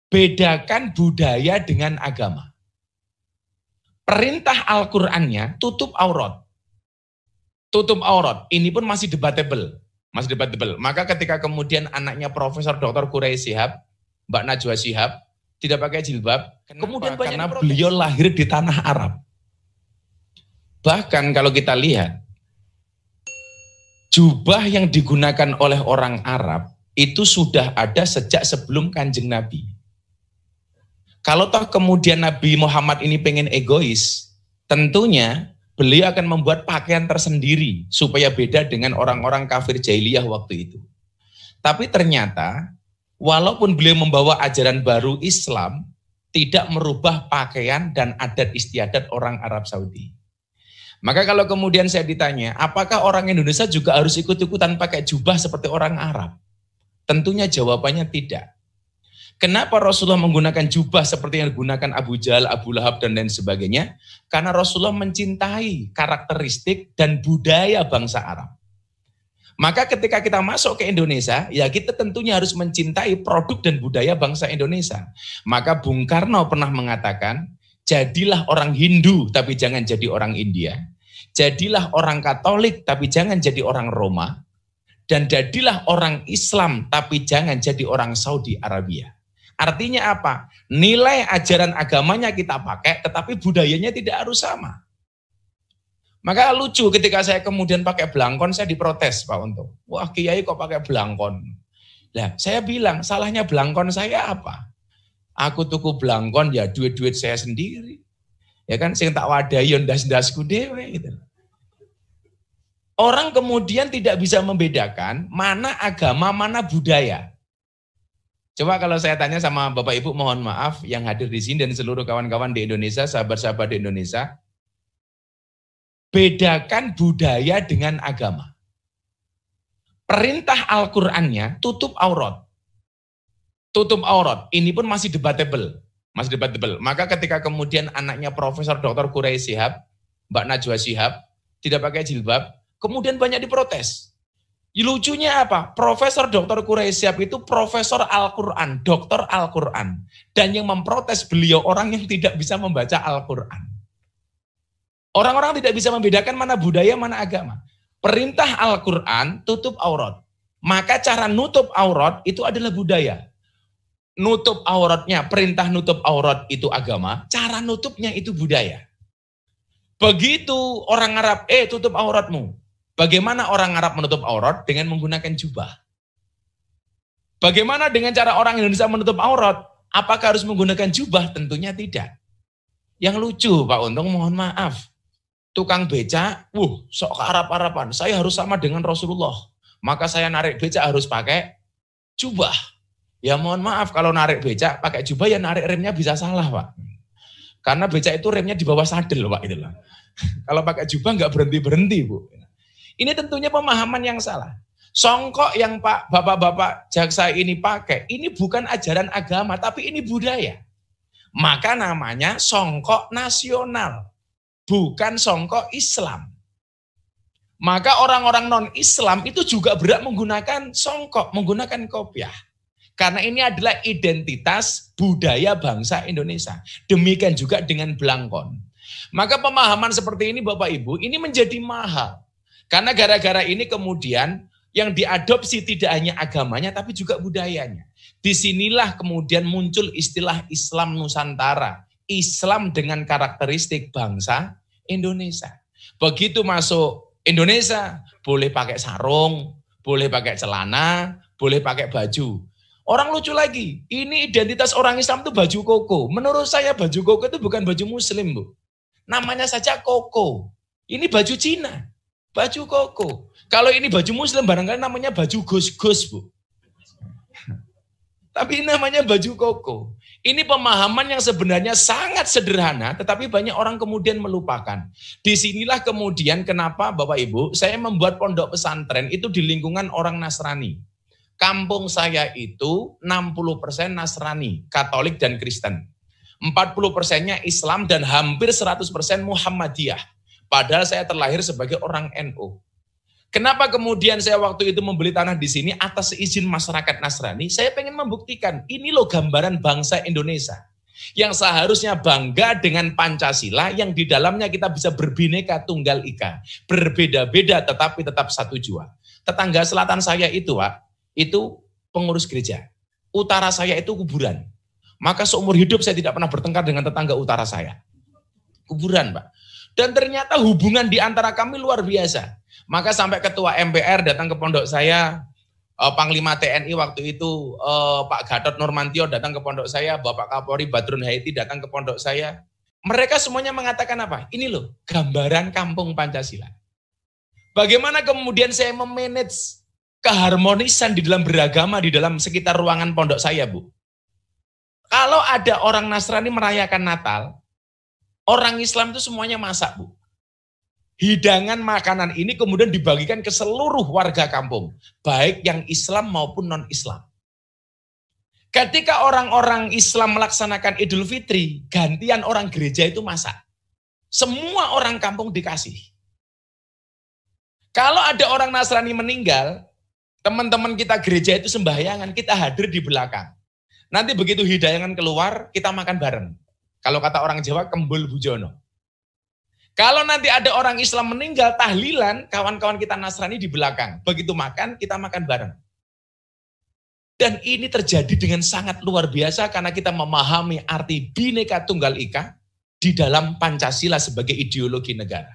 Bedakan budaya dengan agama. Perintah Al-Qur'annya tutup aurat. Tutup aurat, ini pun masih debatable. Masih debatable. Maka ketika kemudian anaknya Profesor Dr. Quraish Shihab, Mbak Najwa Shihab, tidak pakai jilbab, kemudian karena beliau lahir di tanah Arab. Bahkan kalau kita lihat, jubah yang digunakan oleh orang Arab itu sudah ada sejak sebelum Kanjeng Nabi. Kalau toh kemudian Nabi Muhammad ini pengen egois, tentunya beliau akan membuat pakaian tersendiri supaya beda dengan orang-orang kafir jahiliyah waktu itu. Tapi ternyata, walaupun beliau membawa ajaran baru Islam, tidak merubah pakaian dan adat istiadat orang Arab Saudi. Maka kalau kemudian saya ditanya, apakah orang Indonesia juga harus ikut-ikutan pakai jubah seperti orang Arab? Tentunya jawabannya tidak. Kenapa Rasulullah menggunakan jubah seperti yang digunakan Abu Jahal, Abu Lahab, dan lain sebagainya? Karena Rasulullah mencintai karakteristik dan budaya bangsa Arab. Maka ketika kita masuk ke Indonesia, ya kita tentunya harus mencintai produk dan budaya bangsa Indonesia. Maka Bung Karno pernah mengatakan, jadilah orang Hindu tapi jangan jadi orang India. Jadilah orang Katolik tapi jangan jadi orang Roma. Dan jadilah orang Islam tapi jangan jadi orang Saudi Arabia. Artinya apa? Nilai ajaran agamanya kita pakai, tetapi budayanya tidak harus sama. Maka lucu ketika saya kemudian pakai belangkon, saya diprotes Pak Untung. Wah Kiai kok pakai belangkon? Nah, saya bilang, salahnya belangkon saya apa? Aku tuku belangkon ya duit-duit saya sendiri. Ya kan, sing tak wadahi ndas-ndasku dhewe gitu. Orang kemudian tidak bisa membedakan mana agama, mana budaya. Coba kalau saya tanya sama Bapak Ibu, mohon maaf yang hadir di sini dan seluruh kawan-kawan di Indonesia, sahabat-sahabat di Indonesia, bedakan budaya dengan agama. Perintah Al-Qur'annya tutup aurat. Tutup aurat, ini pun masih debatable. Masih debatable. Maka ketika kemudian anaknya Profesor Dr. Quraish Shihab, Mbak Najwa Shihab, tidak pakai jilbab, kemudian banyak diprotes. Lucunya apa? Profesor Dr. Quraish Shihab itu Profesor Al-Quran, Doktor Al-Quran. Dan yang memprotes beliau orang yang tidak bisa membaca Al-Quran. Orang-orang tidak bisa membedakan mana budaya, mana agama. Perintah Al-Quran tutup aurat. Maka cara nutup aurat itu adalah budaya. Nutup auratnya, perintah nutup aurat itu agama, cara nutupnya itu budaya. Begitu orang Arab, tutup auratmu. Bagaimana orang Arab menutup aurat? Dengan menggunakan jubah. Bagaimana dengan cara orang Indonesia menutup aurat? Apakah harus menggunakan jubah? Tentunya tidak. Yang lucu Pak Untung, mohon maaf. Tukang becak, sok ke Arab-Araban. Saya harus sama dengan Rasulullah. Maka saya narik becak harus pakai jubah. Ya mohon maaf, kalau narik becak pakai jubah ya narik remnya bisa salah Pak. Karena becak itu remnya di bawah sadel Pak. Itulah. Kalau pakai jubah nggak berhenti-berhenti Bu. Ini tentunya pemahaman yang salah. Songkok yang Pak Bapak-Bapak jaksa ini pakai, ini bukan ajaran agama, tapi ini budaya. Maka namanya songkok nasional, bukan songkok Islam. Maka orang-orang non-Islam itu juga berhak menggunakan songkok, menggunakan kopiah. Karena ini adalah identitas budaya bangsa Indonesia. Demikian juga dengan belangkon. Maka pemahaman seperti ini Bapak Ibu, ini menjadi mahal. Karena gara-gara ini kemudian yang diadopsi tidak hanya agamanya tapi juga budayanya. Disinilah kemudian muncul istilah Islam Nusantara. Islam dengan karakteristik bangsa Indonesia. Begitu masuk Indonesia, boleh pakai sarung, boleh pakai celana, boleh pakai baju. Orang lucu lagi, ini identitas orang Islam itu baju koko. Menurut saya baju koko itu bukan baju muslim Bu. Namanya saja koko. Ini baju Cina. Baju koko. Kalau ini baju muslim barangkali namanya baju gos-gos Bu. Tapi ini namanya baju koko. Ini pemahaman yang sebenarnya sangat sederhana, tetapi banyak orang kemudian melupakan. Disinilah kemudian kenapa Bapak Ibu, saya membuat pondok pesantren itu di lingkungan orang Nasrani. Kampung saya itu 60% Nasrani, Katolik dan Kristen. 40%-nya Islam dan hampir 100% Muhammadiyah. Padahal saya terlahir sebagai orang NU. Kenapa kemudian saya waktu itu membeli tanah di sini atas izin masyarakat Nasrani? Saya pengen membuktikan, ini loh gambaran bangsa Indonesia. Yang seharusnya bangga dengan Pancasila, yang di dalamnya kita bisa berbineka tunggal ika. Berbeda-beda tetapi tetap satu jua. Tetangga selatan saya itu, Pak, itu pengurus gereja. Utara saya itu kuburan. Maka seumur hidup saya tidak pernah bertengkar dengan tetangga utara saya. Kuburan, Pak. Dan ternyata hubungan di antara kami luar biasa. Maka sampai ketua MPR datang ke pondok saya, Panglima TNI waktu itu Pak Gatot Nurmantio datang ke pondok saya, Bapak Kapolri Badrun Haiti datang ke pondok saya. Mereka semuanya mengatakan apa? Ini loh, gambaran kampung Pancasila. Bagaimana kemudian saya memanage keharmonisan di dalam beragama di dalam sekitar ruangan pondok saya, Bu? Kalau ada orang Nasrani merayakan Natal, orang Islam itu semuanya masak, Bu. Hidangan makanan ini kemudian dibagikan ke seluruh warga kampung, baik yang Islam maupun non-Islam. Ketika orang-orang Islam melaksanakan Idul Fitri, gantian orang gereja itu masak. Semua orang kampung dikasih. Kalau ada orang Nasrani meninggal, teman-teman kita gereja itu sembahyangan, kita hadir di belakang. Nanti begitu hidangan keluar, kita makan bareng. Kalau kata orang Jawa, kembul bujono. Kalau nanti ada orang Islam meninggal, tahlilan, kawan-kawan kita Nasrani di belakang. Begitu makan, kita makan bareng. Dan ini terjadi dengan sangat luar biasa karena kita memahami arti Bhinneka Tunggal Ika di dalam Pancasila sebagai ideologi negara.